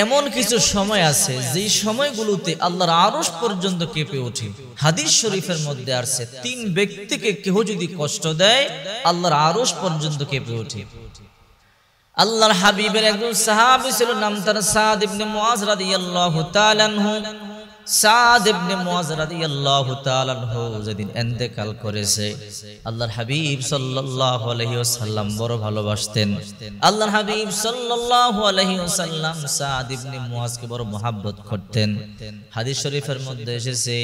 এমন কিছু সময় আছে যে সময়গুলোতে আল্লাহর আরশ পর্যন্ত কেঁপে ওঠে। হাদিস শরীফের মধ্যে আছে, 3 ব্যক্তিকে কেউ যদি কষ্ট দেয় আল্লাহর আরশ পর্যন্ত কেঁপে ওঠে। আল্লাহর হাবিবের একজন সাহাবী ছিল, নাম তার সাদ ইবনে মুআজ রাদিয়াল্লাহু তাআলা আনহু। সাদ ইবনে মুআজ রাদিয়াল্লাহু তাআলা আনহু যেদিন ইন্তেকাল করেছে, আল্লাহর হাবিব সাল্লাল্লাহু আলাইহি ওয়াসাল্লাম বড় ভালোবাসতেন। আল্লাহর হাবিব সাল্লাল্লাহু আলাইহি ওয়াসাল্লাম সাদ ইবনে মুআজকে বড় মহব্বত করতেন। হাদিস শরীফের মধ্যে এসেছে,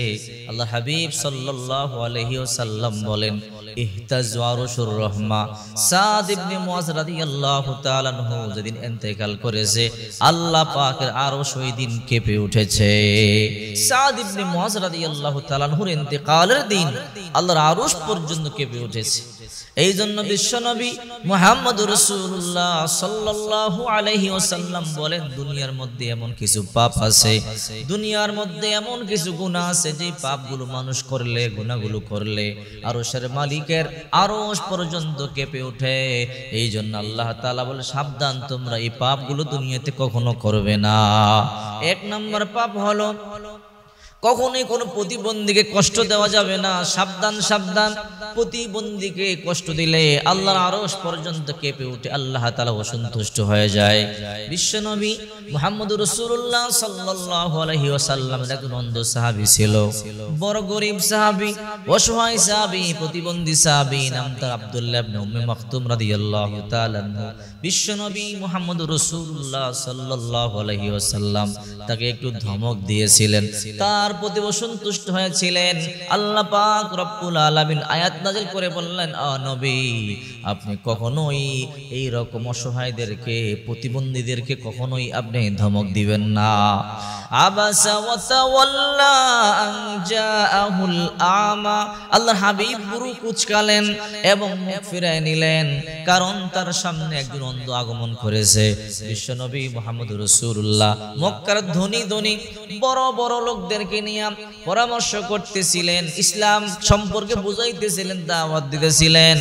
আল্লাহর হাবিব সাল্লাল্লাহু আলাইহি ওয়াসাল্লাম বলেন, ইহতাজু আরশুর রহমা। সাদ ইবনে মুআজ রাদিয়াল্লাহু তাআলা আনহু যেদিন ইন্তেকাল করেছে, আল্লাহ পাকের আরশ ওই দিন কেঁপে উঠেছে। সাদ ইবনে মুআজ রাদিয়াল্লাহু তাআলা আনহুর ইন্তেকালের দিন আল্লাহর আরশ পর্যন্ত কেঁপে উঠেছে। এই জন্য বিশ্বনবী মুহাম্মদুর রাসূলুল্লাহ সাল্লাল্লাহু আলাইহি ওয়াসাল্লাম বলেন, দুনিয়ার মধ্যে এমন কিছু পাপ আছে, দুনিয়ার মধ্যে এমন কিছু গুনাহ আছে যে পাপগুলো মানুষ করলে, গুনাহগুলো করলে আরশের মালিকের আরশ পর্যন্ত কেঁপে ওঠে। এই জন্য আল্লাহ তাআলা বলে, সাবধান, তোমরা এই পাপগুলো দুনিয়াতে কখনো করবে না। 1 নম্বর পাপ হলো কখনোই কোনো প্রতিবন্ধীকে কষ্ট দেওয়া যাবে না। সাবধান সাবধান, প্রতিবন্ধীকে কষ্ট দিলে আল্লাহর আরশ পর্যন্ত কেঁপে উঠে, আল্লাহ তাআলা অসন্তুষ্ট হয়ে যায়। বিশ্বনবী মুহাম্মদুর রাসূলুল্লাহ সাল্লাল্লাহু আলাইহি ওয়াসাল্লামের একজন অন্ধ সাহাবী ছিল, বড় গরীব সাহাবী, অসহায় সাহাবী, প্রতিবন্ধী সাহাবী, নাম তার আব্দুল্লাহ ইবনে উম্মে মাকতুম রাদিয়াল্লাহু তাআলা আনহু। বিশ্বনবী মুহাম্মদুর রাসূলুল্লাহ সাল্লাল্লাহু আলাইহি ওয়াসাল্লাম তাকে একটু ধমক দিয়েছিলেন, তার প্রতি অসন্তুষ্ট হয়েছিলেন। আল্লাহ পাক রব্বুল আলামিন আয়াত নাযিল করে বললেন, নবী, আপনি কখনোই এই রকম অসহায়দেরকে, প্রতিবন্ধীদেরকে কখনোই আপনি ধমক দিবেন না। আবাসা ওয়া তাওয়াল্লা আন জাআহুল আমা। আল্লাহর হাবিব পুরো কুচকালেন এবং মুখ ফিরায় নিলেন, কারণ তার সামনে একজন অন্ধ আগমন করেছে। বিশ্বনবী মুহাম্মদুর রাসূলুল্লাহ মক্কার ধনী ধনী বড় বড় লোকদেরকে নিয়ে পরামর্শ করতেছিলেন, ইসলাম সম্পর্কে বুঝাইতেছিলেন, দাওয়াত দিতেছিলেন।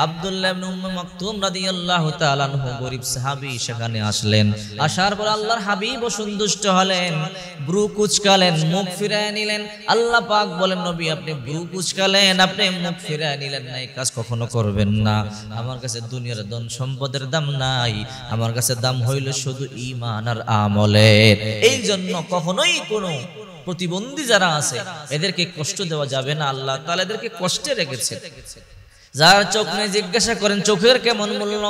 আব্দুল্লাহ ইবনে উম্মে মাকতুম রাদিয়াল্লাহু তাআলা আনহু গরীব সাহাবী সেখানে আসলেন। আসার পর আল্লাহর হাবিব অসন্তুষ্ট হলেন, ব্রু কুচকালেন, মুখ ফিরায় নিলেন। আল্লাহ পাক বলেন, নবী, আপনি ব্রু কুচকালেন, আপনি মুখ ফিরায় নিলেন না, এই কাজ কখনো করবেন না। আমার কাছে দুনিয়ার ধন সম্পদের দাম নাই, আমার কাছে দাম হইল শুধু ঈমান আর আমলের। এই জন্য কখনোই কোনো প্রতিবন্ধী যারা আছে এদেরকে কষ্ট দেওয়া যাবে না। আল্লাহ তাআলা এদেরকে কষ্টে রেখেছেন। যার চোখ নেই জিজ্ঞাসা করেন চোখের কেমন মূল্য,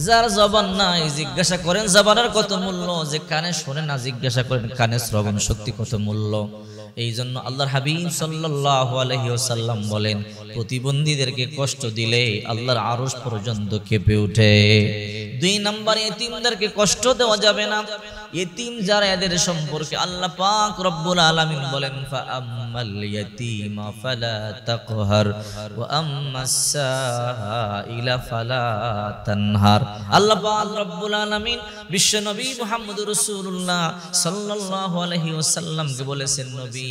যার জবান নাই জিজ্ঞাসা করেন জবানের কত মূল্য, যে কানে শোনে না জিজ্ঞাসা করেন কানে শ্রবণ শক্তি কত মূল্য। এই জন্য আল্লাহর হাবিব সাল্লাল্লাহু আলাইহি ওয়াসাল্লাম বলেন, প্রতিবন্ধীদেরকে কষ্ট দিলে আল্লাহর আরশ পর্যন্ত কেঁপে ওঠে। 2 নম্বরে এতিমদেরকে কষ্ট দেওয়া যাবে না। এতিম যারা, এদের সম্পর্কে আল্লাহ পাক রব্বুল আলামিন বলেন, ফাআম্মাল ইয়াতীমা ফালা তাকহার ওয়া আম্মাস সাইলা ফালা তানহার। আল্লাহ পাক রব্বুল আলামিন বিশ্বনবী মুহাম্মদুর রাসূলুল্লাহ সাল্লাল্লাহু আলাইহি ওয়াসাল্লামকে বলেছেন, নবী,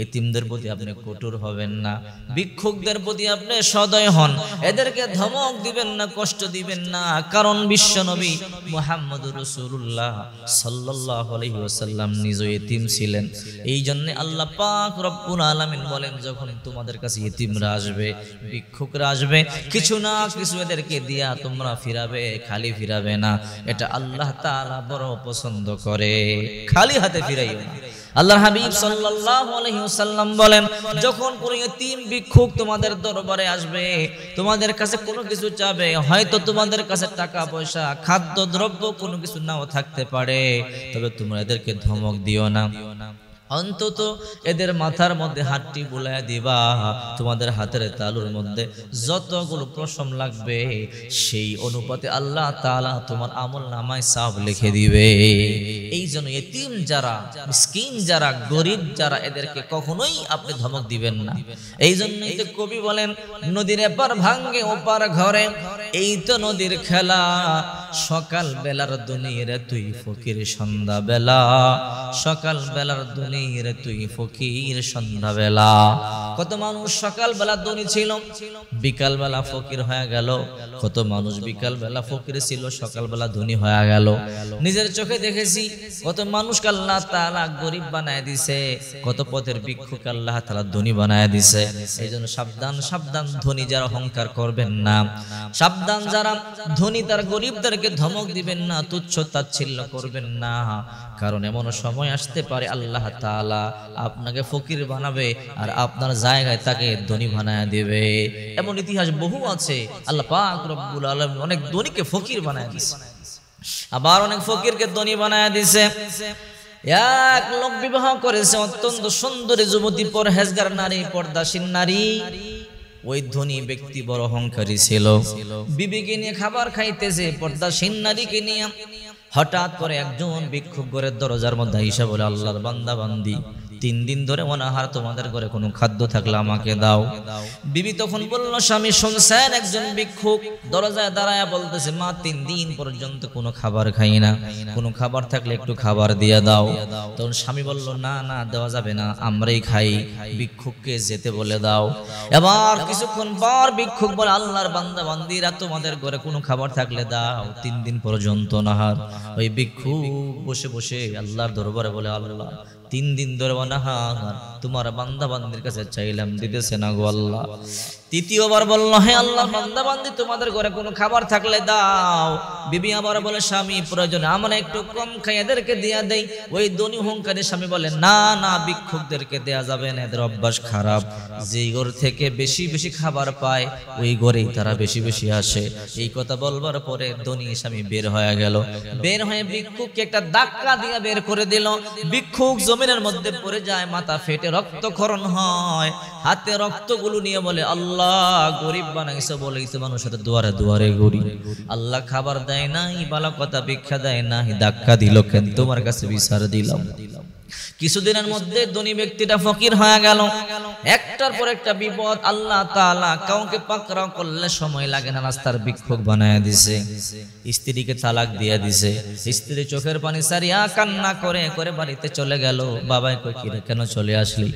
এতিমদের প্রতি আপনি কঠোর হবেন না, ভিক্ষুকদের প্রতি আপনি সদয় হন, এদেরকে ধমক দিবেন না, কষ্ট দিবেন না। কারণ বিশ্বনবী মুহাম্মদুর রাসূলুল্লাহ সাল্লাল্লাহু আলাইহি ওয়াসাল্লাম নিজে এতিম ছিলেন। এই জন্য আল্লাহ পাক রব্বুল আলামিন বলেন, যখন তোমাদের কাছে এতিমরা আসবে, ভিক্ষুকরা আসবে, কিছু না কিছু এদেরকে দিয়া তোমরা ফিরাবে, খালি ফিরাবে না। এটা আল্লাহ তাআলা বড় পছন্দ করে, খালি হাতে ফিরাইও না। আল্লাহর হাবিব সাল্লাল্লাহু আলাইহি ওয়াসাল্লাম বলেন, যখন কোন এতিম ভিক্ষুক তোমাদের দরবারে আসবে, তোমাদের কাছে কোনো কিছু চাবে, হয়তো তোমাদের কাছে টাকা পয়সা, খাদ্য দ্রব্য কোনো কিছু নাও থাকতে পারে, তবে তোমরা এদেরকে ধমক দিও না। অন্তত এদের মাথার মধ্যে হাতটি বুলায় দিবা, তোমাদের হাতের তালুর মধ্যে যতগুলো পশম লাগবে সেই অনুপাতে আল্লাহ তাআলা তোমার আমলনামায় সওয়াব লিখে দিবে। এই জন্য এতিম যারা, মিসকিন যারা, গরিব যারা, এদেরকে কখনোই আপনি ধমক দিবেন না। এই জন্যই তো কবি বলেন, নদীর এপার ভাঙ্গে ওপার ঘরে, এই তো নদীর খেলা, সকাল বেলার দুনিয়ারে তুই ফকির সন্ধ্যা বেলা, সকাল বেলার দুনিয়ারে তুই ফকির সন্ধ্যা বেলা। কত মানুষ সকাল বেলা ধনী ছিল, বিকাল বেলা ফকির হয়ে গেল। কত মানুষ বিকাল বেলা ফকির ছিল, সকাল বেলা ধনী হয়ে গেল। নিজের চোখে দেখেছি কত মানুষকে আল্লাহ তাআলা গরিব বানায় দিছে, কত পথের ভিক্ষুকে আল্লাহ তাআলা ধনী বানায় দিছে। এই জন্য সাবধান, সাবধান ধনী যারা অহংকার করবেন না, সাবধান যারা ধনী তার গরিবদেরকে ধমক দিবেন না, তুচ্ছ তাচ্ছিল্য করবেন না। কারণ এমন সময় আসতে পারে আল্লাহ তাআলা আপনাকে ফকির বানাবে আর আপনার জায়গায় তাকে ধনী বানায় দিবে। এমন ইতিহাস বহু আছে। আল্লাহ পাক রব্বুল আলামিন অনেক ধনীকে ফকির বানায় দিয়েছে, আবার অনেক ফকিরকে ধনী বানায় দিয়েছে। এক লোক বিবাহ করেছে, অত্যন্ত সুন্দরী যুবতী, পরহেজগার নারী, পর্দাশীল নারী। ওই ধনী ব্যক্তি বড় অহংকারী ছিল, বিবিকে নিয়ে খাবার খাইতেছে, পর্দাশীল নারীকে নিয়ে। হঠাৎ করে একজন ভিক্ষুক ঘরের দরজার মধ্যে আইসা বলে, আল্লাহর বান্দা বান্দি, 3 দিন ধরে অনাহার, তোমাদের ঘরে কোনো খাদ্য থাকলে আমাকে দাও। বিবি তখন বলল, স্বামী শুনছেন? একজন ভিক্ষুক দরজায় দাঁড়ায় বলতেছে, মা 3 দিন পর্যন্ত কোনো খাবার খাই না, কোনো খাবার থাকলে একটু খাবার দিয়ে দাও। তখন স্বামী বলল, না না, দেওয়া যাবে না, আমরাই খাই, ভিক্ষুককে যেতে বলে দাও। এবার কিছুক্ষণ পর ভিক্ষুক বলে, আল্লাহর বান্দা বান্দিরা, তোমাদের ঘরে কোনো খাবার থাকলে দাও, 3 দিন পর্যন্ত অনাহার। ওই ভিক্ষুক বসে বসে আল্লাহর দরবারে বলে, আল্লাহ 3 দিন ধরে অনাহার, তোমার বান্দা বান্দির কাছে চাইলাম, দিতেছে না গো আল্লাহ। তৃতীয়বার বলল, হে আল্লাহ, বান্দা বান্দি তোমাদের ঘরে কোনো খাবার থাকলে দাও। বিবি আবার বলে, স্বামী প্রয়োজনে আমরা একটু কম খাই, এদেরকে দেয়া দেই। ওই ধনী অহংকারী স্বামী বলে, না না, ভিক্ষুকদেরকে দেয়া যাবে না, এদের অভ্যাস খারাপ। যেই ঘর থেকে বেশি বেশি খাবার পায় ওই ঘরেই তারা বেশি বেশি আসে। এই কথা বলবার পরে ধনী স্বামী বের হয়ে গেল। বের হয়ে ভিক্ষুককে একটা ধাক্কা দিয়ে বের করে দিল। ভিক্ষুক জমিনের মধ্যে পড়ে যায়, মাথা ফেটে রক্তক্ষরণ হয়। হাতে রক্তগুলো নিয়ে বলে, আল্লাহ গরিব বানাইছে বলেই তো মানুষের দুয়ারে দুয়ারে ঘুরি। আল্লাহ খাবার দেয় নাই, ভালো কথা ভিক্ষা দেয় নাই, ধাক্কা দিল কেন? তোমার কাছে বিচার দিলাম। কিছুদিনের মধ্যে ধনী ব্যক্তিটা ফকির হয়ে গেল। একটার পর একটা বিপদ। আল্লাহ তাআলা কাউকে পাকড়াও করলে সময় লাগে না, রাস্তার ভিক্ষুক বানায় দিছে। স্ত্রীকে তালাক দিয়ে দিছে। স্ত্রী চোখের পানি সারিয়া কান্না করে করে বাড়িতে চলে গেল। বাবাই কই, কি রে, কেন চলে আসলি?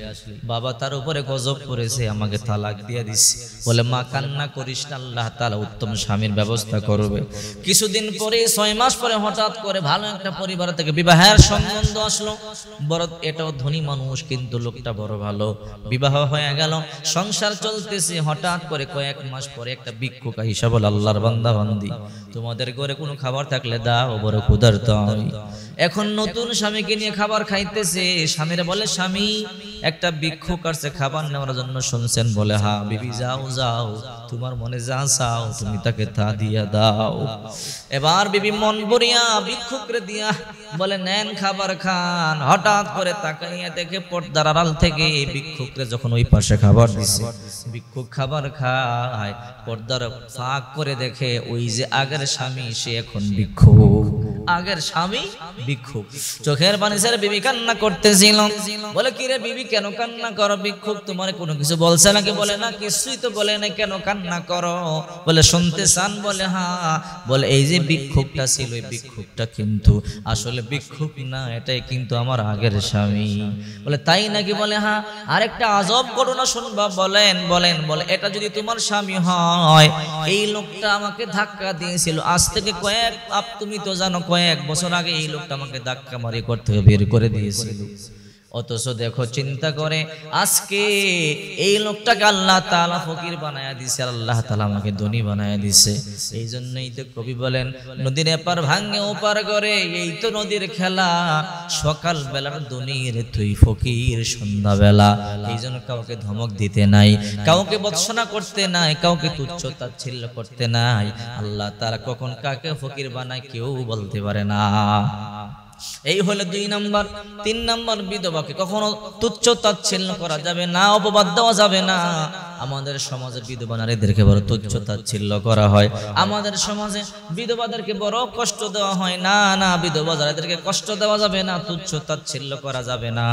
বাবা তার উপরে গজব করেছে, আমাকে তালাক দিয়ে দিছে। বলে, মা কান্না করিস না, আল্লাহ তাআলা উত্তম স্বামীর ব্যবস্থা করবে। কিছুদিন পরে, 6 মাস পরে হঠাৎ করে ভালো একটা পরিবার থেকে বিবাহের সম্বন্ধ আসলো। বড় এটাও ধনী মানুষ, কিন্তু লোকটা বড় ভালো। বিবাহ হয়ে গেল, সংসার চলতেছে। হঠাৎ করে কয়েক মাস পরে একটা ভিক্ষুক আইসা বলে, আল্লাহর বান্দা বান্দি, তোমাদের ঘরে কোনো খাবার থাকলে দাও, বড় ক্ষুধার্ত আমি। এখন নতুন স্বামীকে নিয়ে খাবার খাইতেছে। স্বামীরা বলে, স্বামী একটা ভিক্ষুক আসছে খাবার নেওয়ার জন্য, শুনছেন? বলে, হ্যাঁ। বিবি, যাও যাও, তোমার মনে যা চাও তুমি তাকে তা দিয়া দাও। এবার বিবি মন ভরিয়া ভিক্ষুকরে দিয়া বলে, নেন খাবার খান। হঠাৎ করে তাকাইয়া দেখে পর্দার আড়াল থেকে ভিক্ষুকরে যখন ওই পাশে খাবার দিছে, ভিক্ষুক খাবার খায়, পর্দার ফাঁক করে দেখে ওই যে আগের স্বামী, সে এখন ভিক্ষুক। আগের স্বামী ভিক্ষুক। চোখের পানি ছেড়ে বিবি কান্না করতেছিল। বলে, কি রে বিবি, কেন কান্না করো? ভিক্ষুক তোমার কোনো কিছু বলছে নাকি? বলে, না, কিছুই তো বলে না, কেন কান্না করো? বলে, শুনতে চান? বলে, হ্যাঁ। বলে, এই যে ভিক্ষুকটা ছিল, এই ভিক্ষুকটা কিন্তু আসলে ভিক্ষুক না, এটাই কিন্তু আমার আগের স্বামী। বলে, তাই নাকি? বলে, হ্যাঁ। আরেকটা আজব ঘটনা শুনবা। বলেন বলেন। বলে, এটা যদি তোমার স্বামী হয়, এই লোকটা আমাকে ধাক্কা দিয়েছিল, আজ থেকে তুমি তো জানো কয়েক বছর আগে এই লোকটা আমাকে ধাক্কা মারি করতে বের করে দিয়েছিল। অথচ দেখো, চিন্তা করে, আজকে এই লোকটাকে আল্লাহ তাআলা ফকির বানায়া দিছে, আল্লাহ তাআলা আমাকে ধনী বানায়া দিছে। এই জন্যই তো কবি বলেন, নদীর এপার ভাঙে ওপার করে, এই তো নদীর খেলা, সকাল বেলার ধনীর তুই ফকির সন্ধ্যা বেলা। এই জন্য কাউকে ধমক দিতে নাই, কাউকে বৎসনা করতে নাই, কাউকে তুচ্ছ তাচ্ছিল্য করতে নাই। আল্লাহ তাআলা কখন কাকে ফকির বানায় কেউ বলতে পারে না। এই হলো 2 নাম্বার। 3 নাম্বার, বিধবাকে কখনো তুচ্ছ তাচ্ছিল্য করা যাবে না, অপবাদ দেওয়া যাবে না। আমাদের সমাজে বিধবা নারীদেরকে বড় তুচ্ছ তাচ্ছিল্য করা হয়। আমাদের সমাজে বিধবাদেরকে বড় কষ্ট দেওয়া হয়। না না, বিধবা নারীদেরকে কষ্ট দেওয়া যাবে না, তুচ্ছ তাচ্ছিল্য করা যাবে না।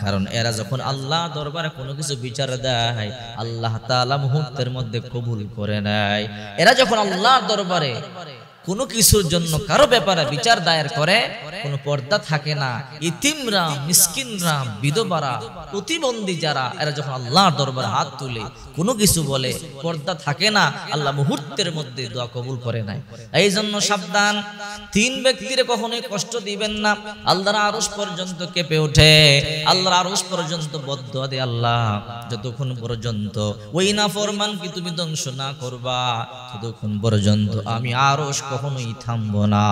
কারণ এরা যখন আল্লাহ দরবারে কোনো কিছু বিচার দেয়, আল্লাহ তাআলা মুহূর্তের মধ্যে কবুল করে নেয়। এরা যখন আল্লাহর দরবারে কোনো কিছুর জন্য কারো ব্যাপারে বিচার দায়ের করে, কোনো পর্দা থাকে না। ইতিমরা, মিসকিনরা, বিধবারা, প্রতিবন্ধী যারা, এরা যখন আল্লাহর দরবারে হাত তুলে কোনো কিছু বলে, পর্দা থাকে না, আল্লাহ মুহূর্তের মধ্যে দোয়া কবুল করে নেয়। এই জন্য সাবধান, তিন ব্যক্তিরে কখনোই কষ্ট দিবেন না। আল্লাহর আরশ পর্যন্ত কেঁপে ওঠে, আল্লাহর আরশ পর্যন্ত বদদুয়া দেয় আল্লাহ, যতক্ষণ পর্যন্ত ওই নাফরমানকে তুমি ধ্বংস না করবা, ততক্ষণ পর্যন্ত আমি আরশ কখনোই থামবো না।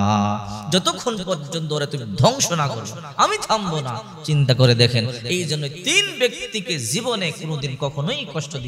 যতক্ষণ পর্যন্ত ওরা তুমি ধ্বংস না করো, আমি থামবো না। চিন্তা করে দেখেন, এই জন্য তিন ব্যক্তিকে জীবনে কোনোদিন কখনোই কষ্ট দিবেন